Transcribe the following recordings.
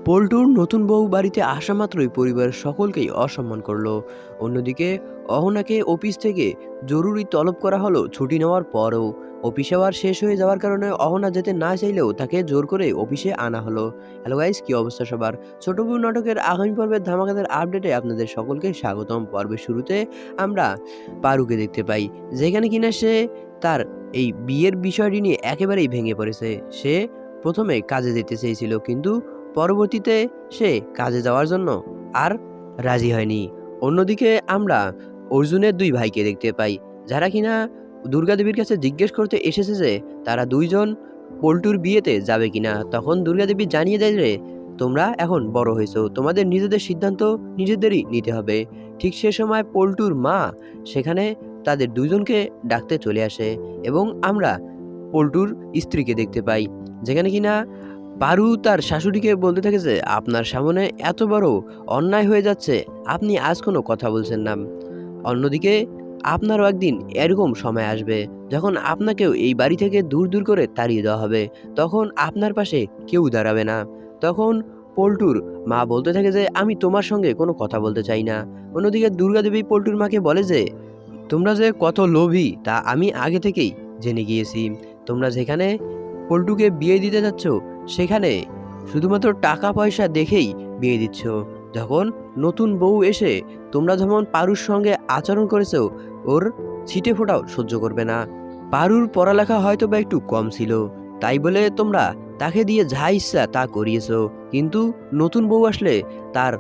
পল্টুর নতুন বউ বাড়িতে আসা মাত্রই পরিবারের সকলকেই অসম্মান করলো। অন্যদিকে অহনাকে অফিস থেকে জরুরি তলব করা হলো ছুটি নেওয়ার পরও। অফিস আওয়ার শেষ হয়ে যাওয়ার কারণে অহনা যেতে না চাইলেও তাকে জোর করে অফিসে আনা হলো। হ্যালো গাইস, কি অবস্থা সবার? ছোট বউ নাটকের আগামী পর্বের ধামাকাদার আপডেটে আপনাদের সকলকে স্বাগতম। পর্বের শুরুতে আমরা পারুকে দেখতে পাই, যেখানে কিনা সে তার এই বিয়ের বিষয়টি নিয়ে একেবারেই ভেঙে পড়েছে। সে প্রথমে কাজে যেতে চেয়েছিল, কিন্তু পরবর্তীতে সে কাজে যাওয়ার জন্য আর রাজি হয়নি। অন্যদিকে আমরা অর্জুনের দুই ভাইকে দেখতে পাই, যারা কিনা দুর্গাদেবীর কাছে জিজ্ঞেস করতে এসেছে যে তারা দুইজন পল্টুর বিয়েতে যাবে কিনা। তখন দুর্গাদেবী জানিয়ে দেয় যে তোমরা এখন বড় হয়েছো, তোমাদের নিজেদের সিদ্ধান্ত নিজেদেরই নিতে হবে। ঠিক সে সময় পল্টুর মা সেখানে তাদের দুইজনকে ডাকতে চলে আসে এবং আমরা পল্টুর স্ত্রীকে দেখতে পাই, যেখানে কিনা পারু তার শাশুড়িকে বলতে থাকে যে আপনার সামনে এত বড় অন্যায় হয়ে যাচ্ছে, আপনি আজ কোনো কথা বলছেন না। অন্যদিকে আপনারও একদিন এরকম সময় আসবে যখন আপনাকেও এই বাড়ি থেকে দূর দূর করে তাড়িয়ে দেওয়া হবে, তখন আপনার পাশে কেউ দাঁড়াবে না। তখন পল্টুর মা বলতে থাকে যে আমি তোমার সঙ্গে কোনো কথা বলতে চাই না। অন্যদিকে দুর্গাদেবী পল্টুর মাকে বলে যে তোমরা যে কত লোভী তা আমি আগে থেকেই জেনে গিয়েছি। তোমরা যেখানে পল্টুকে বিয়ে দিতে যাচ্ছ সেখানে শুধুমাত্র টাকা পয়সা দেখেই বিয়ে দিচ্ছ। যখন নতুন বউ এসে তোমরা যেমন পারুর সঙ্গে আচরণ করেছো, ওর ছিটে ফোঁটাও সহ্য করবে না। পারুর পড়ালেখা হয়তো বা একটু কম ছিল, তাই বলে তোমরা তাকে দিয়ে যা ইচ্ছা তা করিয়েছো, কিন্তু নতুন বউ আসলে তার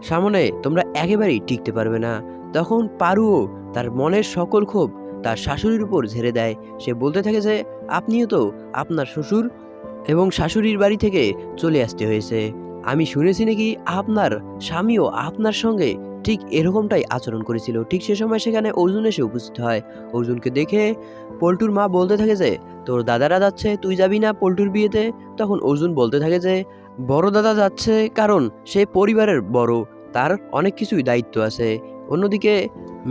সামনে তোমরা একেবারেই টিকতে পারবে না। তখন পারুও তার মনের সকল ক্ষোভ তার শাশুড়ির উপর ঝেড়ে দেয়। সে বলতে থাকে যে আপনিও তো আপনার শ্বশুর এবং শাশুড়ির বাড়ি থেকে চলে আসতে হয়েছে। আমি শুনেছি নাকি আপনার স্বামীও আপনার সঙ্গে ঠিক এরকমটাই আচরণ করেছিল। ঠিক সে সময় সেখানে অর্জুন এসে উপস্থিত হয়। অর্জুনকে দেখে পল্টুর মা বলতে থাকে যে তোর দাদারা যাচ্ছে, তুই যাবি না পল্টুর বিয়েতে? তখন অর্জুন বলতে থাকে যে বড় দাদা যাচ্ছে কারণ সে পরিবারের বড়, তার অনেক কিছুই দায়িত্ব আছে। অন্যদিকে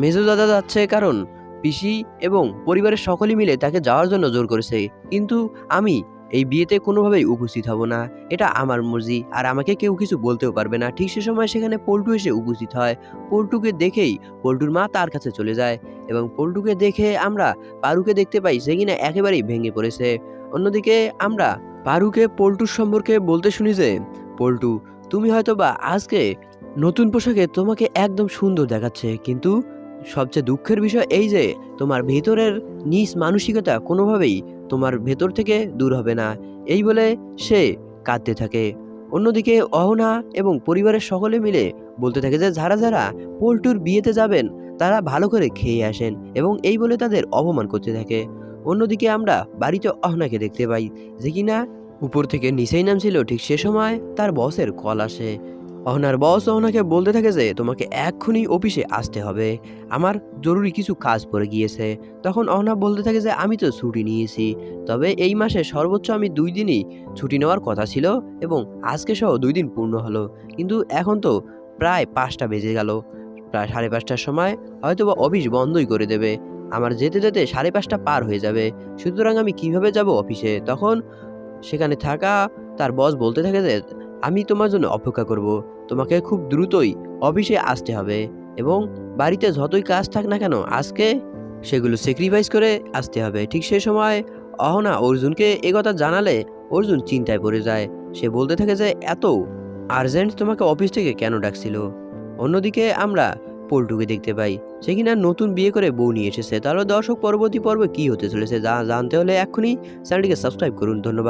মেজো দাদা যাচ্ছে কারণ পিসি এবং পরিবারের সকলেই মিলে তাকে যাওয়ার জন্য জোর করেছে, কিন্তু আমি এই বিয়েতে কোনোভাবেই উপস্থিত হব না। এটা আমার মর্জি, আর আমাকে কেউ কিছু বলতেও পারবে না। ঠিক সে সময় সেখানে পল্টু এসে উপস্থিত হয়। পল্টুকে দেখেই পল্টুর মা তার কাছে চলে যায় এবং পল্টুকে দেখে আমরা পারুকে দেখতে পাই, সে কিনা একেবারেই ভেঙে পড়েছে। অন্যদিকে আমরা পারুকে পল্টুর সম্পর্কে বলতে শুনি যে পল্টু, তুমি হয়তো বা আজকে নতুন পোশাকে তোমাকে একদম সুন্দর দেখাচ্ছে, কিন্তু সবচেয়ে দুঃখের বিষয় এই যে তোমার ভেতরের নিজ মানসিকতা কোনোভাবেই তোমার ভেতর থেকে দূর হবে না। এই বলে সে কাঁদতে থাকে। অন্যদিকে অহনা এবং পরিবারের সকলে মিলে বলতে থাকে যে যারা যারা পল্টুর বিয়েতে যাবেন তারা ভালো করে খেয়ে আসেন, এবং এই বলে তাদের অপমান করতে থাকে। অন্যদিকে আমরা বাড়িতে অহনাকে দেখতে পাই, যে কিনা উপর থেকে নিচেই নামছিল। ঠিক সে সময় তার বসের কল আসে। অহনার বস অহনাকে বলতে থাকে যে তোমাকে এক্ষুনি অফিসে আসতে হবে, আমার জরুরি কিছু কাজ পড়ে গিয়েছে। তখন অহনা বলতে থাকে যে আমি তো ছুটি নিয়েছি, তবে এই মাসে সর্বোচ্চ আমি 2 দিনই ছুটি নেওয়ার কথা ছিল এবং আজকে সহ 2 দিন পূর্ণ হলো, কিন্তু এখন তো প্রায় 5টা বেজে গেল। প্রায় 5:30টার সময় হয়তো বা অফিস বন্ধই করে দেবে, আমার যেতে যেতে 5:30 পার হয়ে যাবে, সুতরাং আমি কিভাবে যাব অফিসে? তখন সেখানে থাকা তার বস বলতে থাকে যে আমি তোমার জন্য অপেক্ষা করব, তোমাকে খুব দ্রুতই অফিসে আসতে হবে এবং বাড়িতে যতই কাজ থাক না কেন আজকে সেগুলো স্যাক্রিফাইস করে আসতে হবে। ঠিক সেই সময় অহনা অর্জুনকে একথা জানালে অর্জুন চিন্তায় পড়ে যায়। সে বলতে থাকে যে এত আর্জেন্ট তোমাকে অফিস থেকে কেন ডাকছিল? অন্যদিকে আমরা পল্টুকে দেখতে পাই, সে কিনা নতুন বিয়ে করে বউ নিয়ে এসেছে। তাহলে দর্শক পরবর্তী পর্বে কি হতে চলেছে জানতে হলে এক্ষুনি চ্যানেলটিকে সাবস্ক্রাইব করুন। ধন্যবাদ।